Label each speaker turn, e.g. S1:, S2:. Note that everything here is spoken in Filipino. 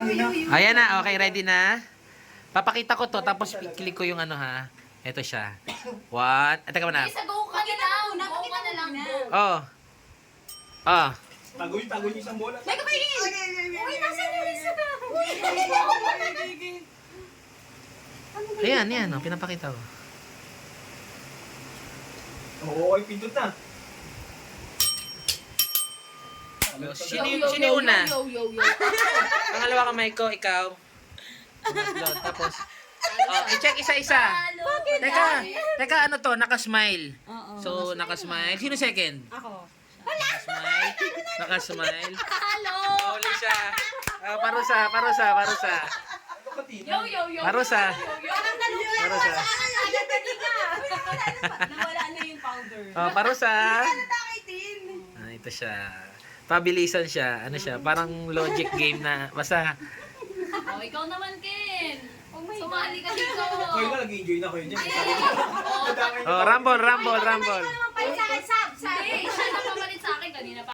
S1: Ayan na, okay, ready na? Papakita ko to, tapos click ko yung ano ha. Ito siya. One, teka muna.
S2: Isa, go ka na lang. Go ka na lang.
S1: Oh. Ah.
S3: Tagoy yung isang bola.
S2: May kapagin! Uy, nasa na isa na.
S1: Ayan, yan, oh, pinapakita ko.
S3: Oo, ay pindot na.
S1: Sino una?
S2: Yo, yo, yo.
S1: Pangalawa kamay ko, ikaw. Sumatlot, tapos... Oh, i-check isa-isa. Teka, ano to? Naka-smile. So, naka-smile. Sino second?
S2: Ako.
S1: Naka-smile. Naka-smile.
S2: Hello!
S1: Huli siya. Parusa.
S2: Yo, yo, yo.
S1: Parusa. Parusa.
S2: Nawala na yung powder.
S1: Oh, parusa. Ito siya. Pabilisan siya. Ano siya? Parang logic game na. Basta.
S2: Oh, ikaw naman, Ken. Sumali ka dito.
S3: Kayo na, nag-enjoy na kayo dyan.
S1: Oh, rumble.
S2: Hindi, siya nakapalit sa akin kanina pa.